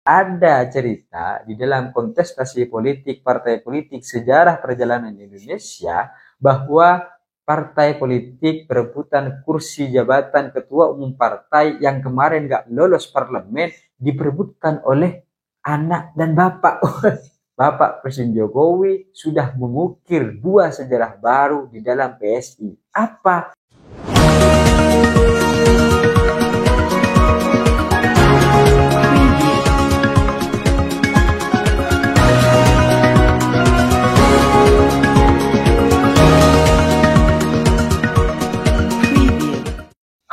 ada cerita di dalam kontestasi politik partai politik sejarah perjalanan Indonesia bahwa partai politik perebutan kursi jabatan ketua umum partai yang kemarin gak lolos parlemen diperebutkan oleh anak dan bapak. Bapak Presiden Jokowi sudah mengukir dua sejarah baru di dalam PSI. Apa?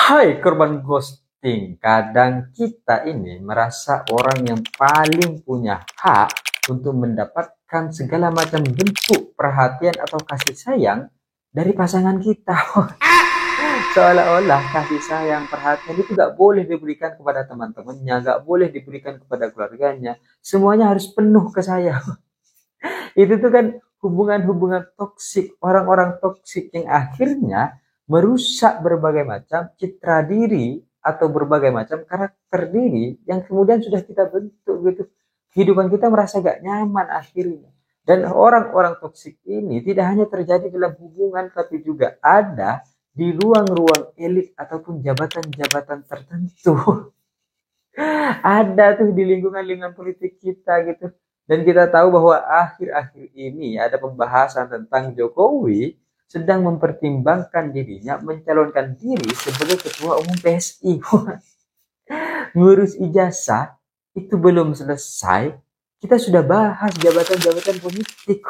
Hai korban ghosting, kadang kita ini merasa orang yang paling punya hak untuk mendapatkan segala macam bentuk perhatian atau kasih sayang dari pasangan kita. Seolah-olah kasih sayang, perhatian itu gak boleh diberikan kepada teman-temannya, gak boleh diberikan kepada keluarganya, semuanya harus penuh ke saya. Itu tuh kan hubungan-hubungan toksik, orang-orang toksik yang akhirnya merusak berbagai macam citra diri atau berbagai macam karakter diri yang kemudian sudah kita bentuk gitu. Kehidupan kita merasa gak nyaman akhirnya. Dan orang-orang toksik ini tidak hanya terjadi dalam hubungan, tapi juga ada di ruang-ruang elit ataupun jabatan-jabatan tertentu. Ada tuh di lingkungan-lingkungan politik kita gitu. Dan kita tahu bahwa akhir-akhir ini ada pembahasan tentang Jokowi sedang mempertimbangkan dirinya mencalonkan diri sebagai ketua umum PSI. Ngurus ijazah itu belum selesai, kita sudah bahas jabatan-jabatan politik.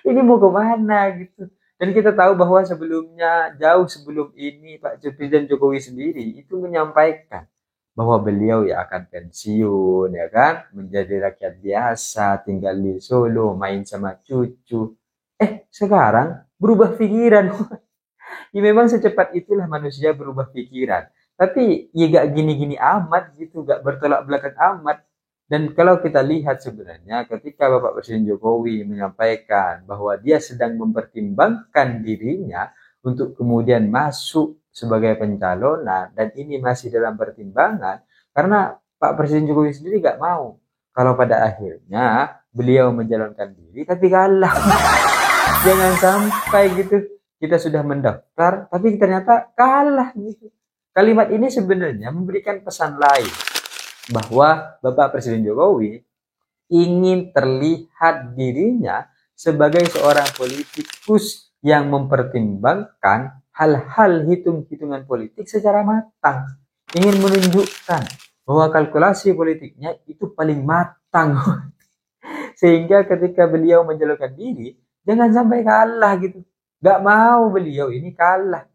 Ini mau kemana gitu. Dan kita tahu bahwa sebelumnya, jauh sebelum ini, Pak Presiden Jokowi sendiri itu menyampaikan bahwa beliau ya akan pensiun, ya kan, menjadi rakyat biasa, tinggal di Solo, main sama cucu. Sekarang berubah pikiran. Ya memang secepat itulah manusia berubah pikiran. Tapi ya gak gini-gini amat gitu, gak bertolak belakang amat. Dan kalau kita lihat sebenarnya ketika Bapak Presiden Jokowi menyampaikan bahwa dia sedang mempertimbangkan dirinya untuk kemudian masuk sebagai pencalonan, dan ini masih dalam pertimbangan karena Pak Presiden Jokowi sendiri gak mau kalau pada akhirnya beliau mencalonkan diri tapi kalah. Jangan sampai gitu kita sudah mendaftar tapi ternyata kalah gitu. Kalimat ini sebenarnya memberikan pesan lain bahwa Bapak Presiden Jokowi ingin terlihat dirinya sebagai seorang politikus yang mempertimbangkan hal-hal hitung-hitungan politik secara matang. Ingin menunjukkan bahwa kalkulasi politiknya itu paling matang. Sehingga ketika beliau mencalonkan diri, jangan sampai kalah gitu. Gak mau beliau ini kalah.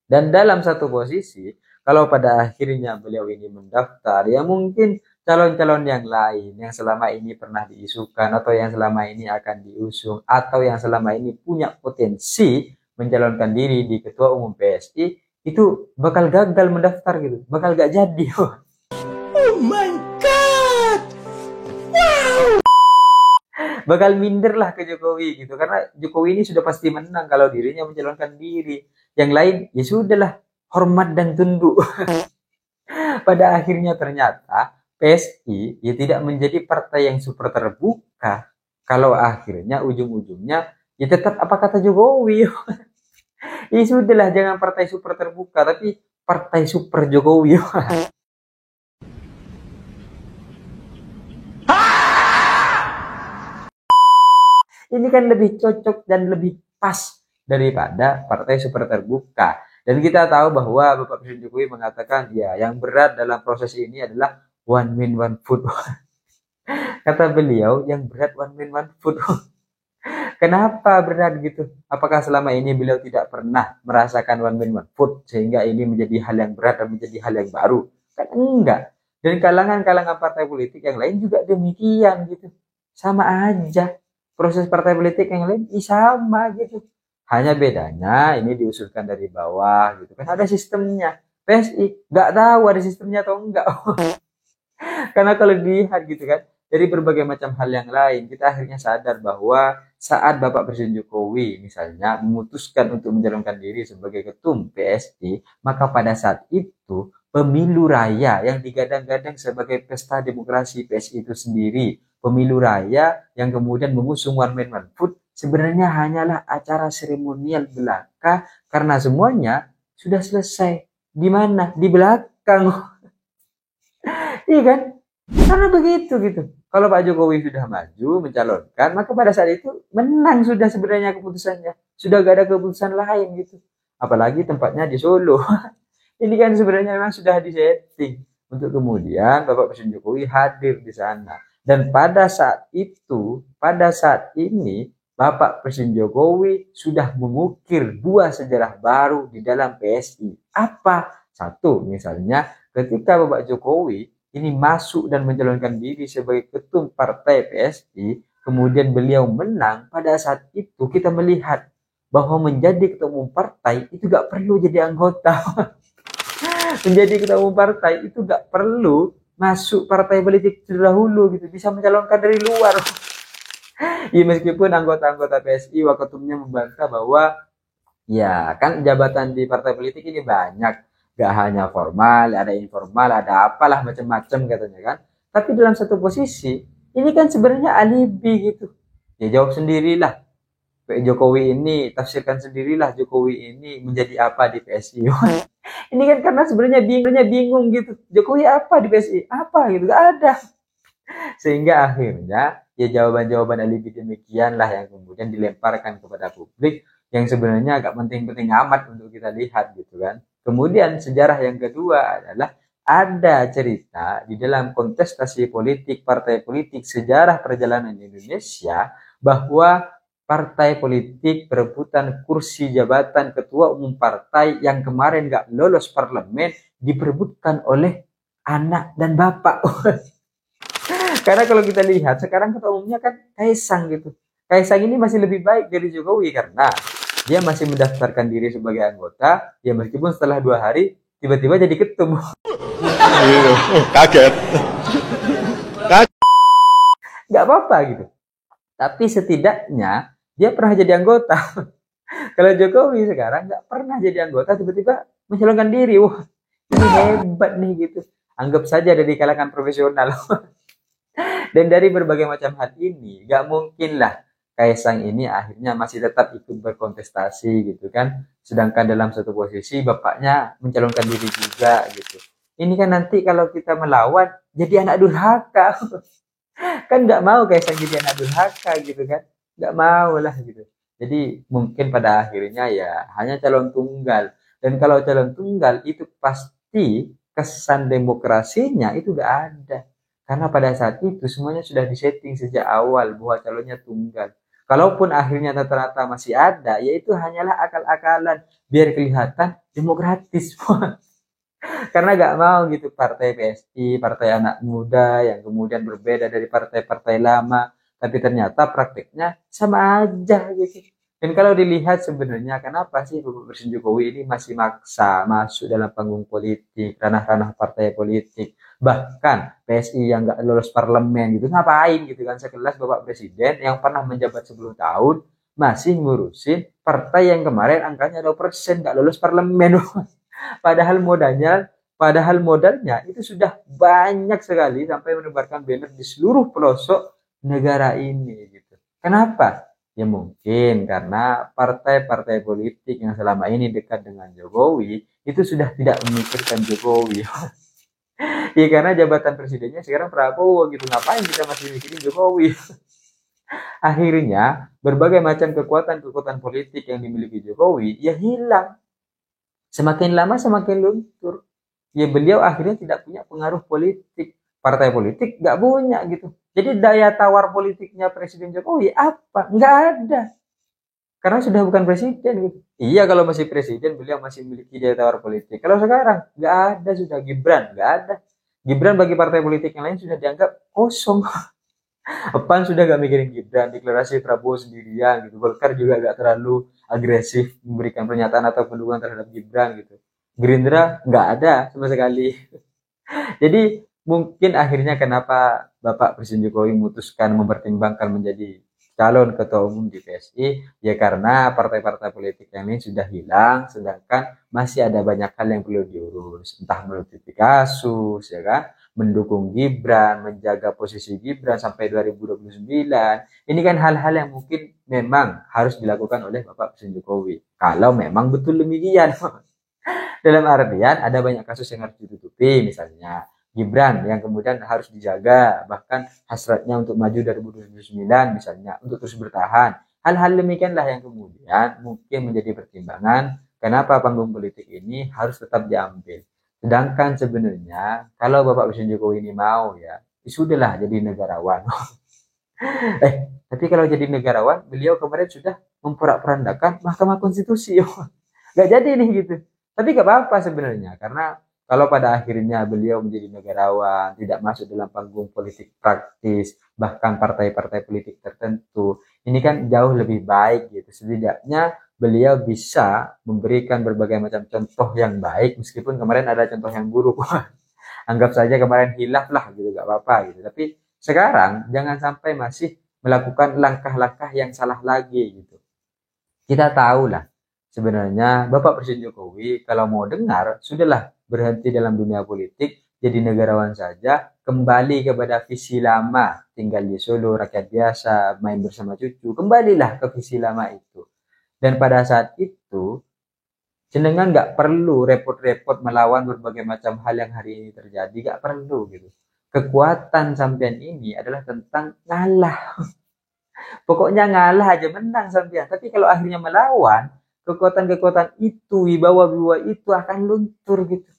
Dan dalam satu posisi, kalau pada akhirnya beliau ini mendaftar, ya mungkin calon-calon yang lain yang selama ini pernah diisukan atau yang selama ini akan diusung atau yang selama ini punya potensi mencalonkan diri di ketua umum PSI itu bakal gagal mendaftar gitu, bakal gak jadi. Oh my god, wow, bakal minder lah ke Jokowi gitu, karena Jokowi ini sudah pasti menang kalau dirinya mencalonkan diri. Yang lain ya sudahlah, hormat dan tunduk. Pada akhirnya ternyata PSI ya tidak menjadi partai yang super terbuka kalau akhirnya ujung-ujungnya ya tetap apa kata Jokowi. Ya sudahlah, jangan partai super terbuka tapi partai super Jokowi. Ini kan lebih cocok dan lebih pas daripada partai super terbuka. Dan kita tahu bahwa Bapak Presiden Jokowi mengatakan ya yang berat dalam proses ini adalah one man one food. Kata beliau yang berat one man one food. Kenapa berat gitu? Apakah selama ini beliau tidak pernah merasakan one man one food sehingga ini menjadi hal yang berat dan menjadi hal yang baru? Kan enggak. Dan kalangan-kalangan partai politik yang lain juga demikian gitu. Sama aja. Proses partai politik yang lain sama gitu. Hanya bedanya ini diusulkan dari bawah gitu kan, ada sistemnya. PSI nggak tahu ada sistemnya atau enggak. Karena kalau dilihat gitu kan dari berbagai macam hal yang lain, kita akhirnya sadar bahwa saat Bapak Presiden Jokowi misalnya memutuskan untuk mencalonkan diri sebagai ketum PSI, maka pada saat itu pemilu raya yang digadang-gadang sebagai pesta demokrasi PSI itu sendiri, pemilu raya yang kemudian mengusung one man one vote, sebenarnya hanyalah acara seremonial belaka karena semuanya sudah selesai. Di mana? Di belakang. Iya kan? Karena begitu gitu. Kalau Pak Jokowi sudah maju mencalonkan, maka pada saat itu menang sudah sebenarnya keputusannya. Sudah gak ada keputusan lain gitu. Apalagi tempatnya di Solo. Ini kan sebenarnya memang sudah disetting untuk kemudian Bapak Presiden Jokowi hadir di sana. Dan pada saat itu, pada saat ini, Bapak Presiden Jokowi sudah mengukir dua sejarah baru di dalam PSI. Apa? Satu, misalnya ketika Bapak Jokowi ini masuk dan mencalonkan diri sebagai ketum partai PSI, kemudian beliau menang, pada saat itu kita melihat bahwa menjadi ketua umum partai itu gak perlu jadi anggota. Menjadi ketua umum partai itu gak perlu masuk partai politik terdahulu gitu, bisa mencalonkan dari luar. Ya meskipun anggota-anggota PSI waketumnya membantah bahwa ya kan jabatan di partai politik ini banyak, gak hanya formal, ada informal, ada apalah macam-macam katanya kan. Tapi dalam satu posisi ini kan sebenarnya alibi gitu. Ya jawab sendirilah. Pak Jokowi ini, tafsirkan sendirilah Jokowi ini menjadi apa di PSI. Ini kan karena sebenarnya bingung gitu. Jokowi apa di PSI? Apa gitu? Gak ada. Sehingga akhirnya ya jawaban-jawaban alibi demikianlah yang kemudian dilemparkan kepada publik yang sebenarnya agak penting-penting amat untuk kita lihat gitu kan. Kemudian sejarah yang kedua adalah ada cerita di dalam kontestasi politik, partai politik, sejarah perjalanan Indonesia bahwa partai politik perebutan kursi jabatan ketua umum partai yang kemarin gak lolos parlemen diperebutkan oleh anak dan bapak. Karena kalau kita lihat sekarang ketua umumnya kan Kaisang gitu. Kaisang ini masih lebih baik dari Jokowi karena dia masih mendaftarkan diri sebagai anggota, ya meskipun setelah 2 hari tiba-tiba jadi ketum. Kaget. Gak apa-apa gitu. Tapi setidaknya dia pernah jadi anggota. Kalau Jokowi sekarang nggak pernah jadi anggota, tiba-tiba mencalonkan diri. Wah, ini hebat nih gitu. Anggap saja dari kalangan profesional. Dan dari berbagai macam hal ini, nggak mungkin lah Kaisang ini akhirnya masih tetap ikut berkontestasi gitu kan. Sedangkan dalam satu posisi bapaknya mencalonkan diri juga gitu. Ini kan nanti kalau kita melawan jadi anak durhaka. Kan nggak mau Kaisang jadi anak durhaka gitu kan. Nggak mau lah gitu. Jadi mungkin pada akhirnya ya hanya calon tunggal. Dan kalau calon tunggal itu pasti kesan demokrasinya itu nggak ada. Karena pada saat itu semuanya sudah disetting sejak awal bahwa calonnya tunggal. Kalaupun akhirnya rata-rata masih ada, yaitu hanyalah akal-akalan biar kelihatan demokratis. Karena gak mau gitu partai PSI, partai anak muda yang kemudian berbeda dari partai-partai lama, tapi ternyata prakteknya sama aja gitu. Dan kalau dilihat sebenarnya kenapa sih Bapak Presiden Jokowi ini masih maksa masuk dalam panggung politik, ranah-ranah partai politik, bahkan PSI yang gak lolos parlemen gitu, ngapain gitu kan, sekelas Bapak Presiden yang pernah menjabat 10 tahun masih ngurusin partai yang kemarin angkanya 2% gak lolos parlemen. Padahal modalnya itu sudah banyak sekali sampai menebarkan banner di seluruh pelosok negara ini gitu. Kenapa? Ya mungkin karena partai-partai politik yang selama ini dekat dengan Jokowi itu sudah tidak memikirkan Jokowi. Ya karena jabatan presidennya sekarang Prabowo gitu. Ngapain kita masih mikirin Jokowi? Akhirnya berbagai macam kekuatan-kekuatan politik yang dimiliki Jokowi ya hilang. Semakin lama semakin luntur. Ya beliau akhirnya tidak punya pengaruh politik. Partai politik nggak punya gitu. Jadi daya tawar politiknya Presiden Jokowi apa? Nggak ada. Karena sudah bukan presiden gitu. Iya kalau masih presiden beliau masih memiliki daya tawar politik. Kalau sekarang nggak ada, sudah Gibran nggak ada. Gibran bagi partai politik yang lain sudah dianggap kosong. PAN sudah gak mikirin Gibran, deklarasi Prabowo sendirian gitu. Golkar juga gak terlalu agresif memberikan pernyataan atau pendukungan terhadap Gibran gitu. Gerindra nggak ada sama sekali. Jadi mungkin akhirnya kenapa Bapak Presiden Jokowi memutuskan mempertimbangkan menjadi calon ketua umum di PSI, ya karena partai-partai politik yang lain sudah hilang, sedangkan masih ada banyak hal yang perlu diurus, entah menutupi kasus, ya kan, mendukung Gibran, menjaga posisi Gibran sampai 2029. Ini kan hal-hal yang mungkin memang harus dilakukan oleh Bapak Presiden Jokowi. Kalau memang betul demikian. Dalam artian ada banyak kasus yang harus ditutupi, misalnya Gibran yang kemudian harus dijaga, bahkan hasratnya untuk maju 2029 misalnya, untuk terus bertahan. Hal-hal demikianlah yang kemudian mungkin menjadi pertimbangan kenapa panggung politik ini harus tetap diambil. Sedangkan sebenarnya kalau Bapak Presiden Jokowi ini mau ya, sudahlah jadi negarawan. Tapi kalau jadi negarawan, beliau kemarin sudah memporak-porandakan Mahkamah Konstitusi. Gak jadi nih gitu. Tapi gak apa-apa sebenarnya, karena kalau pada akhirnya beliau menjadi negarawan, tidak masuk dalam panggung politik praktis, bahkan partai-partai politik tertentu, ini kan jauh lebih baik gitu. Setidaknya beliau bisa memberikan berbagai macam contoh yang baik, meskipun kemarin ada contoh yang buruk. Anggap saja kemarin hilaf lah gitu, gak apa-apa gitu. Tapi sekarang jangan sampai masih melakukan langkah-langkah yang salah lagi gitu. Kita tahu lah sebenarnya Bapak Presiden Jokowi kalau mau dengar, sudahlah berhenti dalam dunia politik, jadi negarawan saja, kembali kepada visi lama, tinggal di Solo, rakyat biasa, main bersama cucu, kembalilah ke visi lama itu. Dan pada saat itu, jenengan nggak perlu repot-repot melawan berbagai macam hal yang hari ini terjadi, nggak perlu gitu. Kekuatan sampean ini adalah tentang ngalah. Pokoknya ngalah aja menang sampean. Tapi kalau akhirnya melawan, kekuatan-kekuatan itu, wibawa-wibawa itu akan luntur gitu.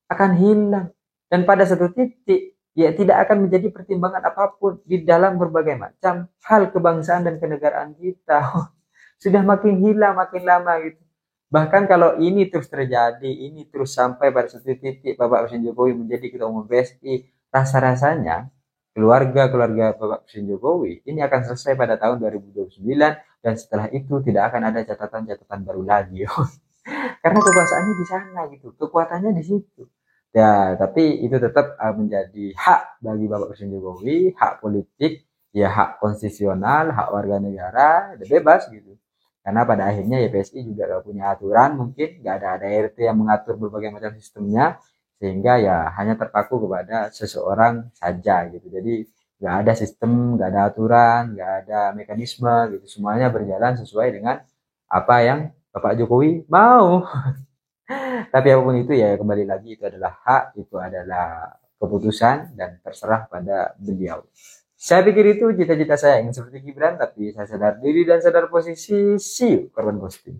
Akan hilang. Dan pada satu titik, ya tidak akan menjadi pertimbangan apapun di dalam berbagai macam hal kebangsaan dan kenegaraan kita. Sudah makin hilang, makin lama gitu. Bahkan kalau ini terus terjadi, ini terus sampai pada satu titik Bapak Presiden Jokowi menjadi ketua umum PSI, rasa-rasanya keluarga Bapak Presiden Jokowi ini akan selesai pada tahun 2029 dan setelah itu tidak akan ada catatan-catatan baru lagi. Karena kekuasaannya di sana gitu, kekuatannya di situ. Ya, tapi itu tetap menjadi hak bagi Bapak Presiden Jokowi, hak politik, ya hak konstitusional, hak warga negara, udah bebas gitu. Karena pada akhirnya ya PSI juga gak punya aturan, mungkin gak ada ART yang mengatur berbagai macam sistemnya, sehingga ya hanya terpaku kepada seseorang saja gitu. Jadi gak ada sistem, gak ada aturan, gak ada mekanisme gitu. Semuanya berjalan sesuai dengan apa yang Bapak Jokowi mau. Tapi apapun itu ya kembali lagi itu adalah hak, itu adalah keputusan dan terserah pada beliau. Saya pikir itu cita-cita saya ingin seperti Gibran, tapi saya sadar diri dan sadar posisi. See you, korban posting.